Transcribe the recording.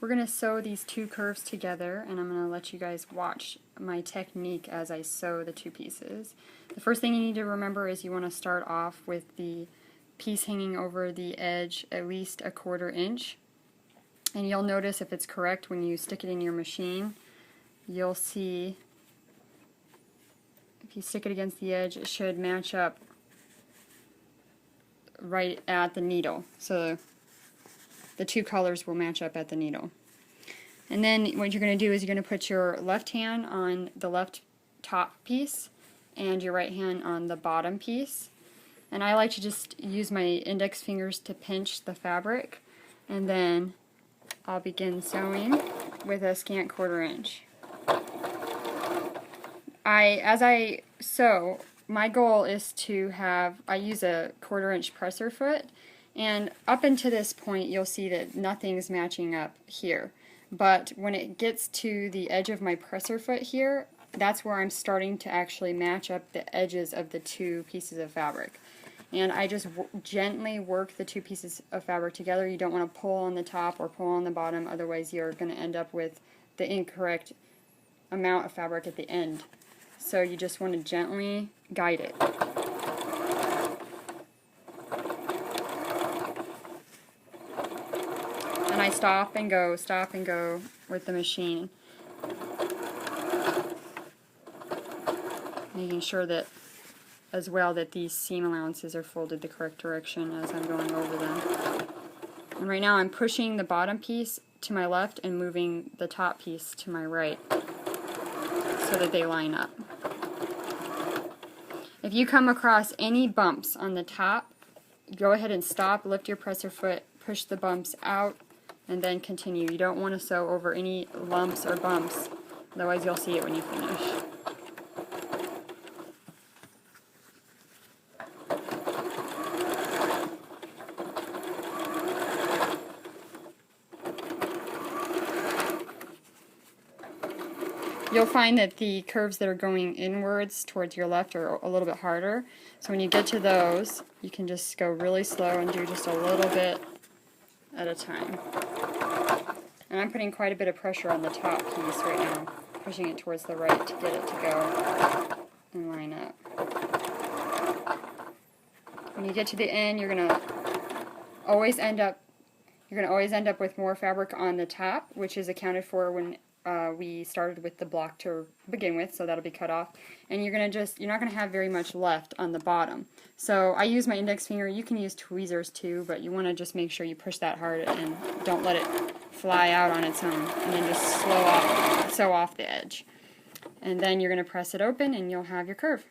we're going to sew these two curves together, and I'm going to let you guys watch my technique as I sew the two pieces. The first thing you need to remember is you want to start off with the piece hanging over the edge at least 1/4 inch. And you'll notice if it's correct when you stick it in your machine. You'll see if you stick it against the edge, it should match up right at the needle. So the two colors will match up at the needle. And then what you're going to do is you're going to put your left hand on the left top piece and your right hand on the bottom piece. And I like to just use my index fingers to pinch the fabric, and then I'll begin sewing with a scant 1/4 inch. As I sew, my goal is to have, I use a 1/4 inch presser foot, and up until this point you'll see that nothing's matching up here. But when it gets to the edge of my presser foot here, that's where I'm starting to actually match up the edges of the two pieces of fabric. And I just gently work the two pieces of fabric together. You don't want to pull on the top or pull on the bottom, otherwise you're going to end up with the incorrect amount of fabric at the end. So you just want to gently guide it. And I stop and go with the machine, making sure that as well that these seam allowances are folded the correct direction as I'm going over them. And right now I'm pushing the bottom piece to my left and moving the top piece to my right so that they line up. If you come across any bumps on the top, go ahead and stop, lift your presser foot, push the bumps out, and then continue. You don't want to sew over any lumps or bumps, otherwise you'll see it when you finish. You'll find that the curves that are going inwards towards your left are a little bit harder. So when you get to those, you can just go really slow and do just a little bit at a time. And I'm putting quite a bit of pressure on the top piece right now, pushing it towards the right to get it to go and line up. When you get to the end, you're going to always end up with more fabric on the top, which is accounted for when we started with the block to begin with, so that'll be cut off. And you're not going to have very much left on the bottom. So I use my index finger. You can use tweezers too, but you want to just make sure you push that hard and don't let it fly out on its own. And then just sew off the edge. And then you're going to press it open and you'll have your curve.